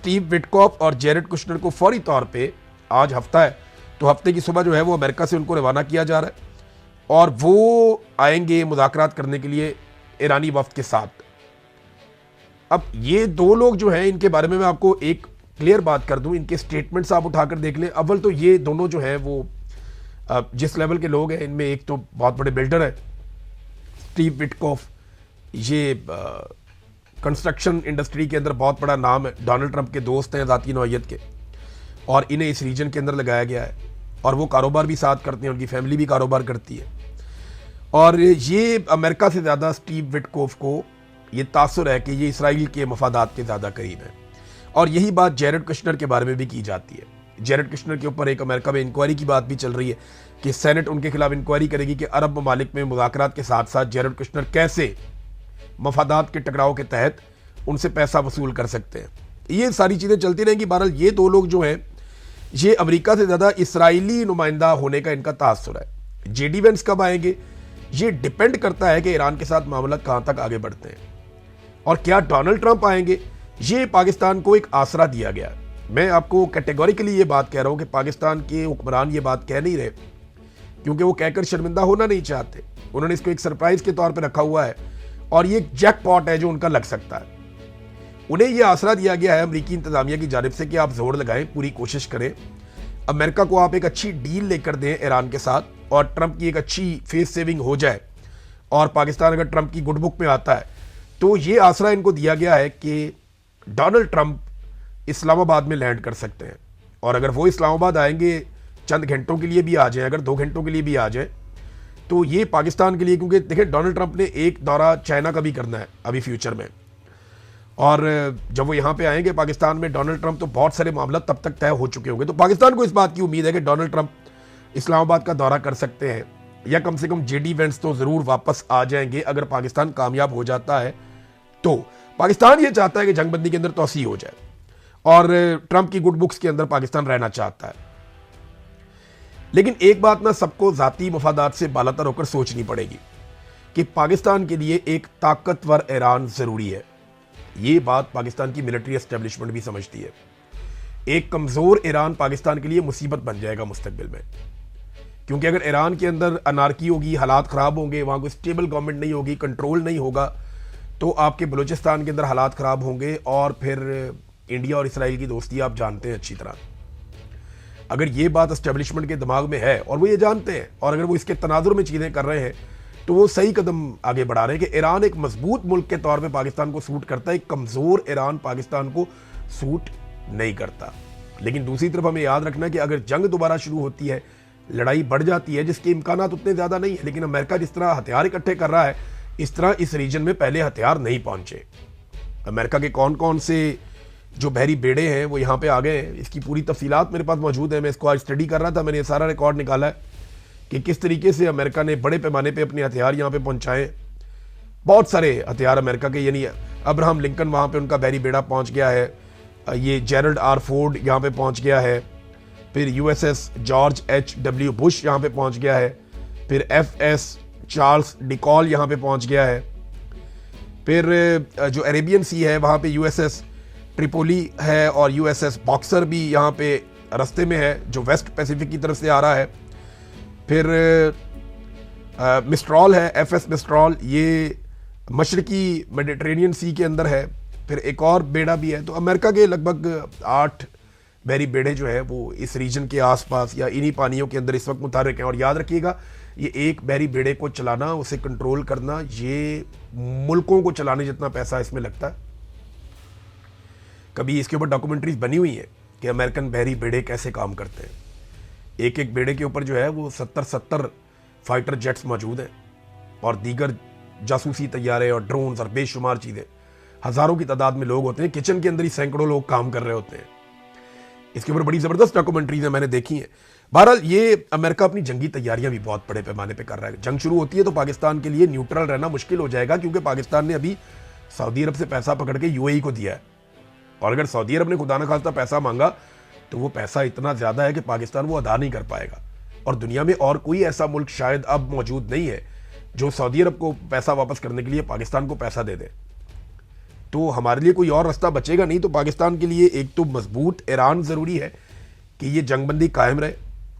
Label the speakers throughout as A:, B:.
A: Steve Witkoff और Jared Kushner को फौरी तौर पे, आज हफ्ता है तो हफ्ते की सुबह जो है वो अमेरिका से उनको रवाना किया जा रहा है और वो आएंगे मुज़ाकरात करने के लिए ईरानी वफ्द के साथ। अब ये दो लोग जो हैं, इनके बारे में मैं आपको एक क्लियर बात कर दूं, इनके स्टेटमेंट्स आप उठाकर देख लें। अव्वल तो ये दोनों जो हैं वो जिस लेवल के लोग हैं, इनमें एक तो बहुत बड़े बिल्डर है स्टीव विटकॉफ, ये कंस्ट्रक्शन इंडस्ट्री के अंदर बहुत बड़ा नाम है, डोनाल्ड ट्रंप के दोस्त हैं ज़ाती नौइयत के, और इन्हें इस रीजन के अंदर लगाया गया है और वो कारोबार भी साथ करते हैं, उनकी फैमिली भी कारोबार करती है। और ये अमेरिका से ज़्यादा स्टीव विटकॉफ को ये तासुर है कि ये इसराइल के मफादात के ज़्यादा करीब है। और यही बात जेरेड कुशनर के बारे में भी की जाती है। जेरेड कुशनर के ऊपर एक अमेरिका में इंक्वायरी की बात भी चल रही है कि सेनेट उनके खिलाफ इंक्वायरी करेगी कि अरब ममालिक में मुज़ाकरात के साथ साथ जेरेड कुशनर कैसे मफादात के टकराव के तहत उनसे पैसा वसूल कर सकते हैं। ये सारी चीज़ें चलती रहेंगी। बहरहाल ये दो लोग जो हैं, ये अमेरिका से ज़्यादा इसराइली नुमाइंदा होने का इनका तासुर है। जेडी वेंस कब आएंगे, ये डिपेंड करता है कि ईरान के साथ मामला कहाँ तक आगे बढ़ते हैं। और क्या डोनाल्ड ट्रंप आएंगे, ये पाकिस्तान को एक आसरा दिया गया। मैं आपको कैटेगोरिकली ये बात कह रहा हूँ कि पाकिस्तान के हुक्मरान ये बात कह नहीं रहे क्योंकि वो कहकर शर्मिंदा होना नहीं चाहते। उन्होंने इसको एक सरप्राइज के तौर पर रखा हुआ है और ये एक जैकपॉट है जो उनका लग सकता है। उन्हें यह आसरा दिया गया है अमेरिकी इंतजामिया की जानिब से कि आप जोर लगाएं, पूरी कोशिश करें, अमेरिका को आप एक अच्छी डील लेकर दें ईरान के साथ और ट्रंप की एक अच्छी फेस सेविंग हो जाए और पाकिस्तान अगर ट्रंप की गुड बुक में आता है तो ये आसरा इनको दिया गया है कि डोनाल्ड ट्रंप इस्लामाबाद में लैंड कर सकते हैं। और अगर वो इस्लामाबाद आएंगे, चंद घंटों के लिए भी आ जाएं, अगर 2 घंटों के लिए भी आ जाएं, तो ये पाकिस्तान के लिए, क्योंकि देखिए डोनाल्ड ट्रंप ने एक दौरा चाइना का भी करना है अभी फ्यूचर में, और जब वो यहाँ पे आएंगे पाकिस्तान में डोनाल्ड ट्रंप, तो बहुत सारे मामला तब तक तय हो चुके होंगे। तो पाकिस्तान को इस बात की उम्मीद है कि डोनाल्ड ट्रंप इस्लामाबाद का दौरा कर सकते हैं या कम से कम जेडी वेंस तो ज़रूर वापस आ जाएंगे अगर पाकिस्तान कामयाब हो जाता है। तो पाकिस्तान ये चाहता है कि जंगबंदी के अंदर तोसी हो जाए और ट्रंप की गुड बुक्स के अंदर पाकिस्तान रहना चाहता है। लेकिन एक बात ना सबको ज़ाती मफादात से बालातर होकर सोचनी पड़ेगी कि पाकिस्तान के लिए एक ताकतवर ईरान ज़रूरी है। ये बात पाकिस्तान की मिलिट्री एस्टेब्लिशमेंट भी समझती है। एक कमज़ोर ईरान पाकिस्तान के लिए मुसीबत बन जाएगा मुस्तकबिल में, क्योंकि अगर ईरान के अंदर अनारकी होगी, हालात ख़राब होंगे, वहाँ कोई स्टेबल गवर्नमेंट नहीं होगी, कंट्रोल नहीं होगा, तो आपके बलूचिस्तान के अंदर हालात ख़राब होंगे और फिर इंडिया और इसराइल की दोस्ती आप जानते हैं अच्छी तरह। अगर ये बात एस्टेब्लिशमेंट के दिमाग में है और वो ये जानते हैं और अगर वो इसके तनाजुर में चीज़ें कर रहे हैं तो वो सही कदम आगे बढ़ा रहे हैं कि ईरान एक मजबूत मुल्क के तौर पे पाकिस्तान को सूट करता है, एक कमज़ोर ईरान पाकिस्तान को सूट नहीं करता। लेकिन दूसरी तरफ हमें याद रखना है कि अगर जंग दोबारा शुरू होती है, लड़ाई बढ़ जाती है, जिसके इम्कानात उतने ज़्यादा नहीं है, लेकिन अमेरिका जिस तरह हथियार इकट्ठे कर रहा है, इस तरह इस रीजन में पहले हथियार नहीं पहुँचे। अमेरिका के कौन कौन से जो बहरी बेड़े हैं वो यहाँ पे आ गए हैं, इसकी पूरी तफसीलात मेरे पास मौजूद है। मैं इसको आज स्टडी कर रहा था, मैंने ये सारा रिकॉर्ड निकाला है कि किस तरीके से अमेरिका ने बड़े पैमाने पे अपने हथियार यहाँ पे पहुँचाए। बहुत सारे हथियार अमेरिका के, यानी अब्राहम लिंकन वहाँ पे उनका बहरी बेड़ा पहुँच गया है, ये जेरल्ड आर फोर्ड यहाँ पे पहुँच गया है, फिर USS जॉर्ज H.W. बुश यहाँ पे पहुँच गया है, फिर FS चार्ल्स डिकॉल यहाँ पे पहुँच गया है, फिर जो अरेबियन सी है वहाँ पे USS ट्रिपोली है और USS बॉक्सर भी यहाँ पे रास्ते में है जो वेस्ट पैसिफिक की तरफ से आ रहा है। फिर मिस्ट्रॉल है, FS मिस्ट्रॉल, ये मशरकी मेडिटेरेनियन सी के अंदर है। फिर एक और बेड़ा भी है। तो अमेरिका के लगभग 8 बहरी बेड़े जो है वो इस रीजन के आसपास या इन्हीं पानियों के अंदर इस वक्त मुतहर्रिक हैं। और याद रखिएगा, ये एक बहरी बेड़े को चलाना, उसे कंट्रोल करना, ये मुल्कों को चलाने जितना पैसा इसमें लगता है। कभी इसके ऊपर डॉक्यूमेंट्रीज बनी हुई है कि अमेरिकन बहरी बेड़े कैसे काम करते हैं। एक एक बेड़े के ऊपर जो है वो 70 फाइटर जेट्स मौजूद हैं और दीगर जासूसी तैयारे और ड्रोन्स और बेशुमार चीज़ें। हज़ारों की तादाद में लोग होते हैं, किचन के अंदर ही सैकड़ों लोग काम कर रहे होते हैं। इसके ऊपर बड़ी ज़बरदस्त डॉक्यूमेंट्रीज हैं, मैंने देखी हैं। बहरहाल ये अमेरिका अपनी जंगी तैयारियां भी बहुत बड़े पैमाने पे कर रहा है। जंग शुरू होती है तो पाकिस्तान के लिए न्यूट्रल रहना मुश्किल हो जाएगा, क्योंकि पाकिस्तान ने अभी सऊदी अरब से पैसा पकड़ के UAE को दिया है। और अगर सऊदी अरब ने खुदा न खास्ता पैसा मांगा तो वो पैसा इतना ज़्यादा है कि पाकिस्तान वो अदा नहीं कर पाएगा। और दुनिया में और कोई ऐसा मुल्क शायद अब मौजूद नहीं है जो सऊदी अरब को पैसा वापस करने के लिए पाकिस्तान को पैसा दे दे। तो हमारे लिए कोई और रास्ता बचेगा नहीं। तो पाकिस्तान के लिए एक तो मजबूत ईरान ज़रूरी है कि ये जंगबंदी कायम रहे,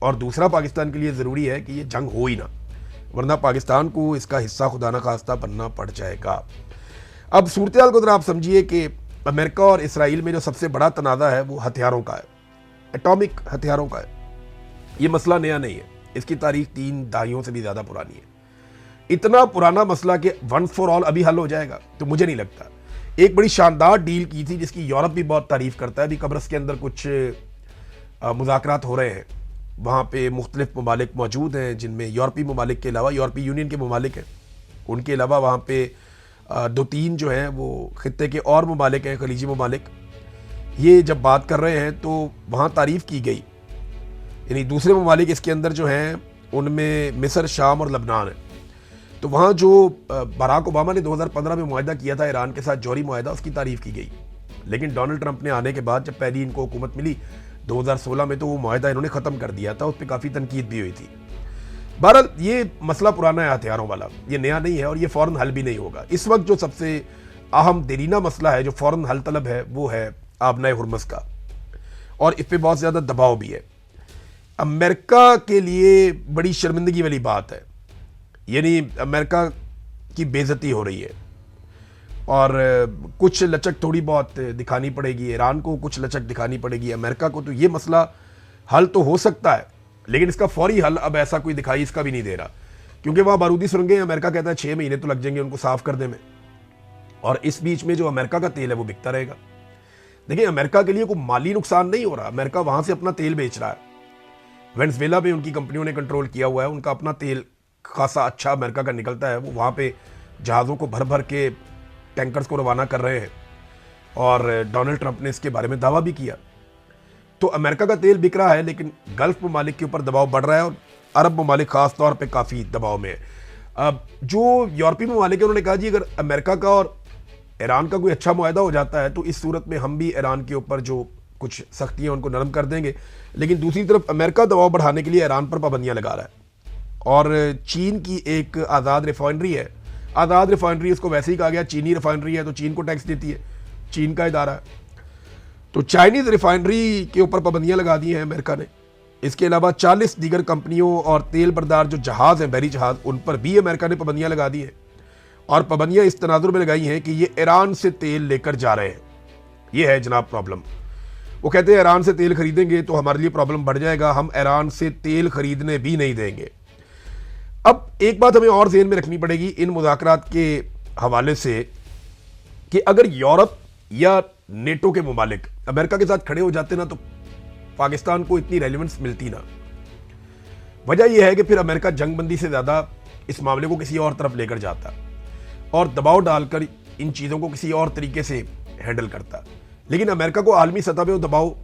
A: और दूसरा पाकिस्तान के लिए ज़रूरी है कि ये जंग हो ही ना, वरना पाकिस्तान को इसका हिस्सा खुदा न खास्ता बनना पड़ जाएगा। अब सूरत हाल को जरा आप समझिए कि अमेरिका और इसराइल में जो सबसे बड़ा तनाज़ा है वो हथियारों का है, एटॉमिक हथियारों का है। ये मसला नया नहीं है, इसकी तारीख 3 दहाइयों से भी ज़्यादा पुरानी है। इतना पुराना मसला कि वंस फॉर ऑल अभी हल हो जाएगा तो मुझे नहीं लगता। एक बड़ी शानदार डील की थी जिसकी यूरोप भी बहुत तारीफ करता है। अभी कब्रस के अंदर कुछ मुज़ाकरात हो रहे हैं, वहाँ पे मुख्तलिफ ममालिक मौजूद हैं जिनमें यूरोपीय ममालिक के अलावा यूरोपीय यूनियन के ममालिक हैं, उनके अलावा वहाँ पे 2-3 जो हैं वो ख़ित्ते के और ममालिक हैं, खलीजी ममालिक। ये जब बात कर रहे हैं तो वहाँ तारीफ़ की गई, यानी दूसरे ममालिक इसके अंदर जो हैं उनमें मिस्र, शाम और लबनान है। तो वहाँ जो बराक ओबामा ने 2015 में मुआहदा किया था ईरान के साथ, जौहरी मुआहदा, उसकी तारीफ़ की गई। लेकिन डोनाल्ड ट्रंप ने आने के बाद जब पहली इनको हुकूमत मिली 2016 में, तो वो मुआहदा इन्होंने ख़त्म कर दिया था, उस पर काफ़ी तनकीद भी हुई थी। बहरहाल ये मसला पुराना है हथियारों वाला, ये नया नहीं है और ये फ़ौरन हल भी नहीं होगा। इस वक्त जो सबसे अहम देरीना मसला है जो फ़ौरन हल तलब है वो है आबनाए हुर्मुज़ का, और इस पर बहुत ज़्यादा दबाव भी है। अमेरिका के लिए बड़ी शर्मिंदगी वाली बात है, यानी अमेरिका की बेइज्जती हो रही है और कुछ लचक थोड़ी बहुत दिखानी पड़ेगी, ईरान को कुछ लचक दिखानी पड़ेगी, अमेरिका को। तो ये मसला हल तो हो सकता है, लेकिन इसका फौरी हल अब ऐसा कोई दिखाई इसका भी नहीं दे रहा, क्योंकि वहाँ बारूदी सुरंगें, अमेरिका कहता है 6 महीने तो लग जाएंगे उनको साफ करने में, और इस बीच में जो अमेरिका का तेल है वो बिकता रहेगा। देखिए, अमेरिका के लिए कोई माली नुकसान नहीं हो रहा, अमेरिका वहाँ से अपना तेल बेच रहा है। वेनेजुएला में उनकी कंपनियों ने कंट्रोल किया हुआ है, उनका अपना तेल खासा अच्छा अमेरिका का निकलता है, वो वहाँ पे जहाज़ों को भर भर के टैंकर्स को रवाना कर रहे हैं, और डोनाल्ड ट्रंप ने इसके बारे में दावा भी किया। तो अमेरिका का तेल बिक रहा है, लेकिन गल्फ ममालिक के ऊपर दबाव बढ़ रहा है और अरब ममालिक ख़ास तौर पे काफ़ी दबाव में है। अब जो यूरोपीय ममालिक है उन्होंने कहा जी अगर अमेरिका का और ईरान का कोई अच्छा मुआहदा हो जाता है तो इस सूरत में हम भी ईरान के ऊपर जो कुछ सख्तियाँ उनको नरम कर देंगे। लेकिन दूसरी तरफ अमेरिका दबाव बढ़ाने के लिए ईरान पर पाबंदियाँ लगा रहा है, और चीन की एक आज़ाद रिफाइनरी है, आज़ाद रिफाइनरी उसको वैसे ही कहा गया, चीनी रिफाइनरी है तो चीन को टैक्स देती है, चीन का इदारा है, तो चाइनीज़ रिफाइनरी के ऊपर पाबंदियाँ लगा दी हैं अमेरिका ने। इसके अलावा 40 दीगर कंपनियों और तेल बरदार जो जहाज़ हैं, बहरी जहाज़, उन पर भी अमेरिका ने पाबंदियाँ लगा दी हैं, और पाबंदियाँ इस तनाजुर में लगाई हैं कि ये ईरान से तेल लेकर जा रहे हैं। ये है जनाब प्रॉब्लम। वो कहते हैं ईरान से तेल खरीदेंगे तो हमारे लिए प्रॉब्लम बढ़ जाएगा, हम ईरान से तेल खरीदने भी नहीं देंगे। अब एक बात हमें और ज़हन में रखनी पड़ेगी इन मुज़ाकरात के हवाले से कि अगर यूरोप या नेटो के मुमालिक अमेरिका के साथ खड़े हो जाते ना तो पाकिस्तान को इतनी रेलेवेंस मिलती ना। वजह यह है कि फिर अमेरिका जंगबंदी से ज़्यादा इस मामले को किसी और तरफ लेकर जाता और दबाव डालकर इन चीज़ों को किसी और तरीके से हैंडल करता। लेकिन अमेरिका को आलमी सतह पे वो दबाव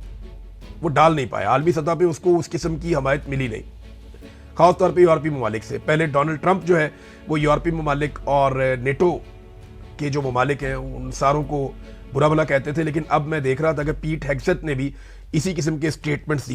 A: वो डाल नहीं पाया, आलमी सतह पे उसको उस किस्म की हमायत मिली नहीं, खासतौर पे यूरोपीय ममालिक से। पहले डोनाल्ड ट्रंप जो है वो यूरोपीय ममालिक और नेटो के जो ममालिक हैं उन सारों को बुरा भला कहते थे, लेकिन अब मैं देख रहा था कि पीट हेग्सेथ ने भी इसी किस्म के स्टेटमेंट्स दिए।